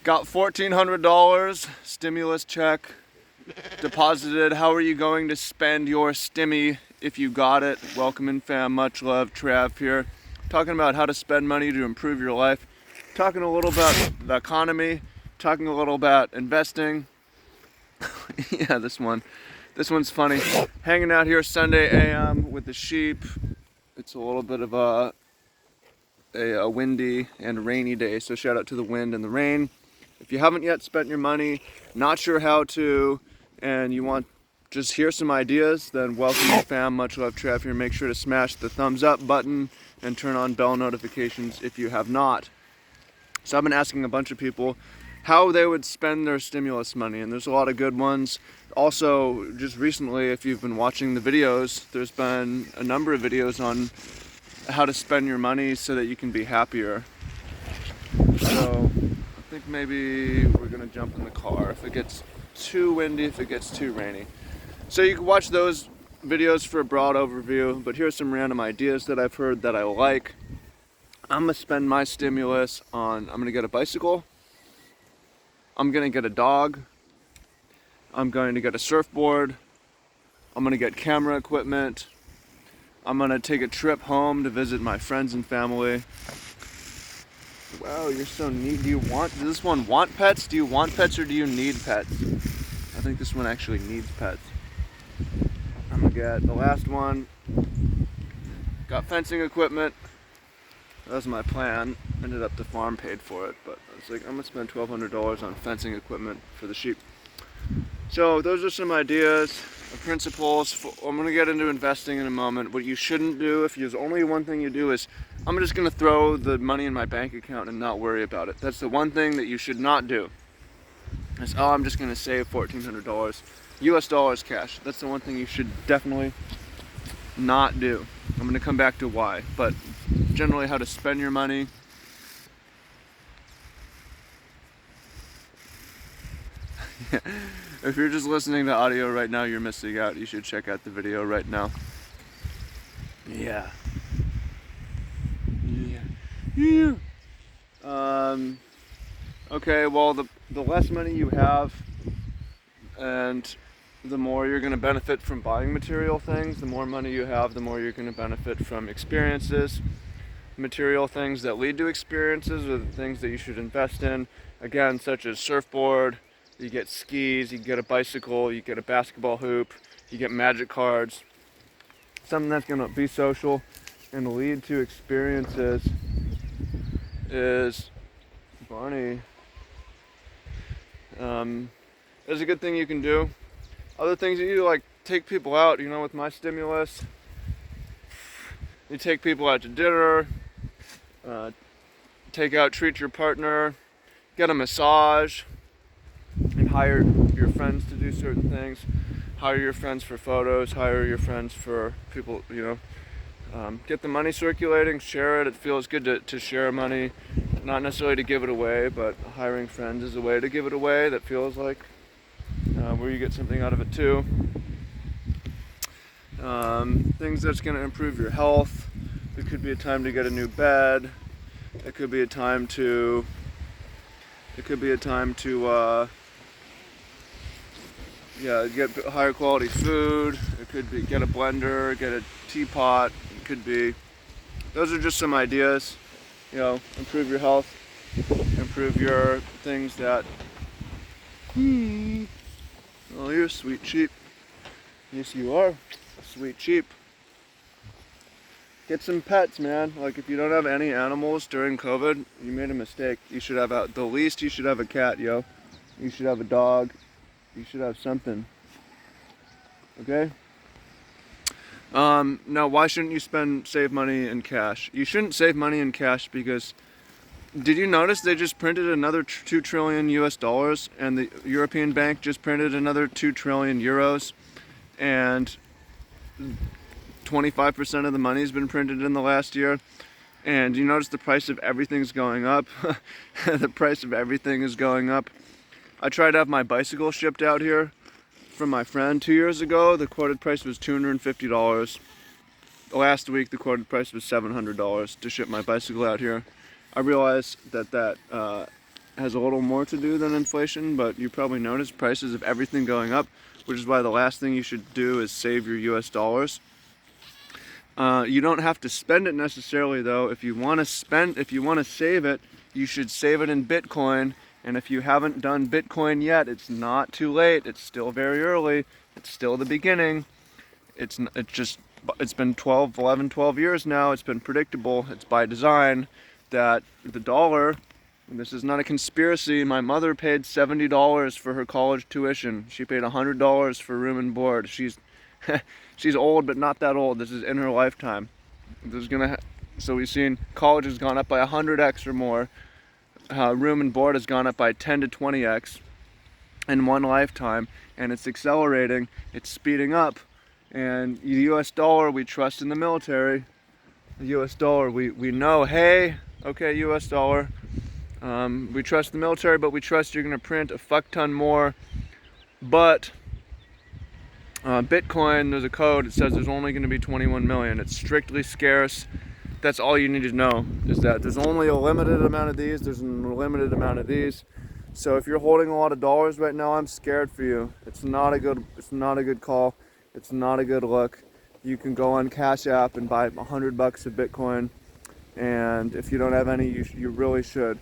Got $1,400 stimulus check deposited. How are you going to spend your stimmy if you got it? Welcome in, fam. Much love. Trav here. Talking about how to spend money to improve your life. Talking a little about the economy. Talking a little about investing. Yeah, this one's funny. Hanging out here Sunday AM with the sheep. It's a little bit of a windy and rainy day, so shout out to the wind and the rain. If you haven't yet spent your money, not sure how to, and you want just hear some ideas, then welcome to fam. Much love, Trav here. Make sure to smash the thumbs up button and turn on bell notifications if you have not. So I've been asking a bunch of people how they would spend their stimulus money, and there's a lot of good ones. Also, just recently, if you've been watching the videos, there's been a number of videos on how to spend your money so that you can be happier. So I think maybe we're gonna jump in the car if it gets too windy, if it gets too rainy. So you can watch those videos for a broad overview, but here's some random ideas that I've heard that I like. I'm gonna spend my stimulus on, I'm gonna get a bicycle, I'm gonna get a dog, I'm going to get a surfboard, I'm gonna get camera equipment, I'm gonna take a trip home to visit my friends and family. Wow, you're so neat. Does this one want pets? Do you want pets or do you need pets? I think this one actually needs pets. I'm gonna get the last one. Got fencing equipment. That was my plan. Ended up the farm paid for it, but I was like, I'm gonna spend $1,200 on fencing equipment for the sheep. So those are some ideas, principles. I'm gonna get into investing in a moment. What you shouldn't do, if there's only one thing you do, is I'm just gonna throw the money in my bank account and not worry about it. That's the one thing that you should not do. Is, oh, I'm just gonna save $1,400 US dollars cash. That's the one thing you should definitely not do. I'm gonna come back to why, but generally how to spend your money. If you're just listening to audio right now, you're missing out. You should check out the video right now. Yeah. Okay, well, the less money you have and the more you're going to benefit from buying material things. The more money you have, the more you're going to benefit from experiences. Material things that lead to experiences are the things that you should invest in. Again, such as surfboard, you get skis, you get a bicycle, you get a basketball hoop, you get magic cards. Something that's going to be social and lead to experiences is Barney. There's a good thing you can do. Other things that you do, like take people out, with my stimulus. You take people out to dinner, treat your partner, get a massage, and hire your friends to do certain things. Hire your friends for photos, hire your friends for people, get the money circulating, share it. It feels good to share money, not necessarily to give it away, but hiring friends is a way to give it away that feels like where you get something out of it too. Things that's going to improve your health. It could be a time to get a new bed. It could be a time to get higher quality food. It could be get a blender, get a teapot. It could be, those are just some ideas. Improve your health, improve your things that, oh, you're a sweet sheep. Yes, you are a sweet sheep. Get some pets, man. Like, if you don't have any animals during COVID, you made a mistake. You should have the least you should have a cat, yo. You should have a dog. You should have something. Okay? Now, why shouldn't you save money in cash? You shouldn't save money in cash because, did you notice they just printed another 2 trillion US dollars, and the European Bank just printed another 2 trillion euros, and 25% of the money's been printed in the last year? And you notice the price of everything's going up. The price of everything is going up. I tried to have my bicycle shipped out here from my friend 2 years ago. The quoted price was $250. Last week the quoted price was $700 to ship my bicycle out here. I realized that has a little more to do than inflation, but you probably noticed prices of everything going up, which is why the last thing you should do is save your US dollars. You don't have to spend it necessarily though. If you want to save it, you should save it in Bitcoin. And if you haven't done Bitcoin yet, it's not too late. It's still very early. It's still the beginning. It's been 12 years now. It's been predictable. It's by design that the dollar, and this is not a conspiracy, my mother paid $70 for her college tuition. She paid $100 for room and board. She's she's old, but not that old. This is in her lifetime. So we've seen college has gone up by 100x or more. Room and board has gone up by 10 to 20x in one lifetime, and it's accelerating. It's speeding up. And the U.S. dollar, we trust in the military. The U.S. dollar, we know, hey, okay, U.S. dollar. We trust the military, but we trust you're going to print a fuck ton more. But Bitcoin, there's a code. It says there's only going to be 21 million. It's strictly scarce. That's all you need to know, is that there's only a limited amount of these. There's a limited amount of these. So if you're holding a lot of dollars right now, I'm scared for you. It's not a good call. It's not a good look. You can go on Cash App and buy $100 of Bitcoin, and if you don't have any, you really should.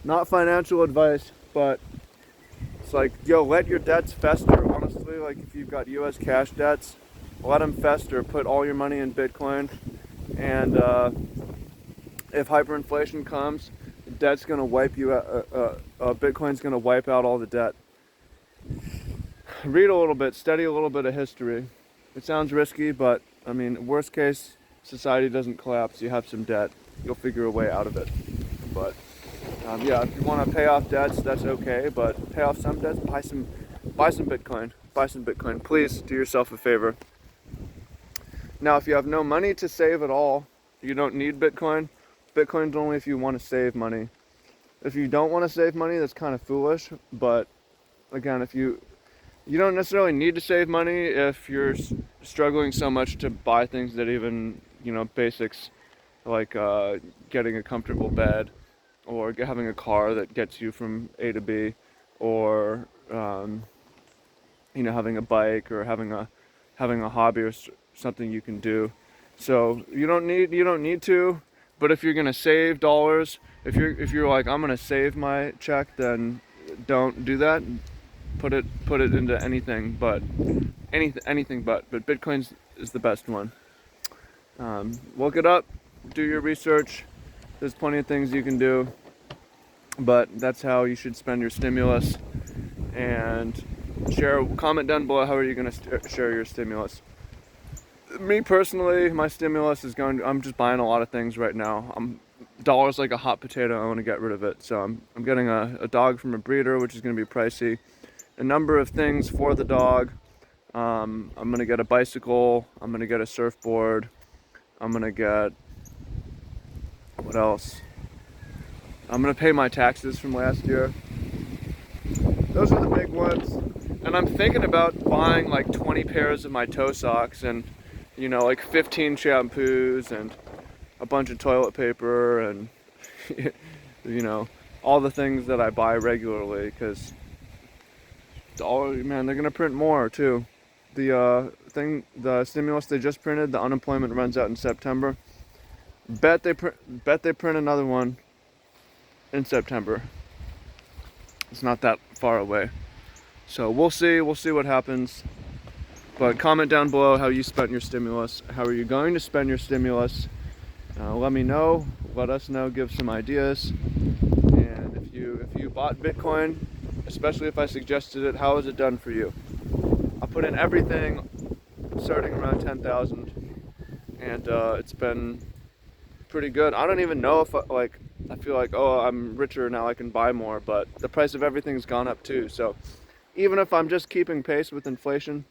Not financial advice, but it's like, yo, let your debts fester. Honestly, like if you've got U.S. cash debts, let them fester. Put all your money in Bitcoin, and if hyperinflation comes, debt's gonna wipe you out. Bitcoin's gonna wipe out all the debt. Read a little bit, study a little bit of history. It sounds risky, but I mean, worst case, society doesn't collapse. You have some debt. You'll figure a way out of it. But yeah, if you want to pay off debts, that's okay. But pay off some debts. Buy some Bitcoin. Buy some Bitcoin. Please do yourself a favor. Now, if you have no money to save at all, you don't need Bitcoin. Bitcoin's only if you want to save money. If you don't want to save money, that's kind of foolish. But again, if you don't necessarily need to save money if you're struggling so much to buy things that even, basics like getting a comfortable bed, or having a car that gets you from A to B, or having a bike, or having a hobby, or something you can do. So you don't need to. But if you're gonna save dollars, if you're like, I'm gonna save my check, then don't do that. Put it into anything but Bitcoin is the best one. Look it up, do your research. There's plenty of things you can do, but that's how you should spend your stimulus. And comment down below, how are you going to share your stimulus? Me personally, my stimulus is I'm just buying a lot of things right now. Dollar's like a hot potato. I want to get rid of it, so I'm getting a dog from a breeder, which is going to be pricey. A number of things for the dog. I'm gonna get a bicycle. I'm gonna get a surfboard. I'm gonna get, what else? I'm gonna pay my taxes from last year. Those are the big ones. And I'm thinking about buying like 20 pairs of my toe socks, and like 15 shampoos, and a bunch of toilet paper, and all the things that I buy regularly, because man, they're gonna print more too. The stimulus they just printed, the unemployment runs out in September. Bet they print another one in September. It's not that far away, so we'll see what happens. But comment down below how you spent your stimulus. How are you going to spend your stimulus? Let me know. Let us know. Give some ideas. And if you bought Bitcoin, especially if I suggested it, how has it done for you? I put in everything starting around 10,000, and it's been pretty good. I don't even know if I feel like, oh, I'm richer now, I can buy more, but the price of everything's gone up too. So even if I'm just keeping pace with inflation,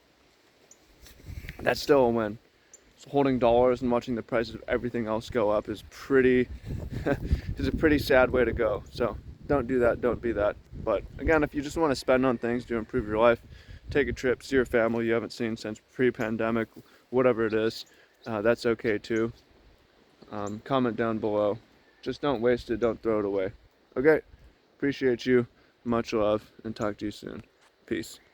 that's still a win. So holding dollars and watching the prices of everything else go up is is a pretty sad way to go. So don't do that, don't be that. But again, if you just want to spend on things to improve your life, take a trip, see your family you haven't seen since pre-pandemic, whatever it is, that's okay too. Comment down below. Just don't waste it, don't throw it away. Okay, Appreciate you. Much love, and talk to you soon. Peace.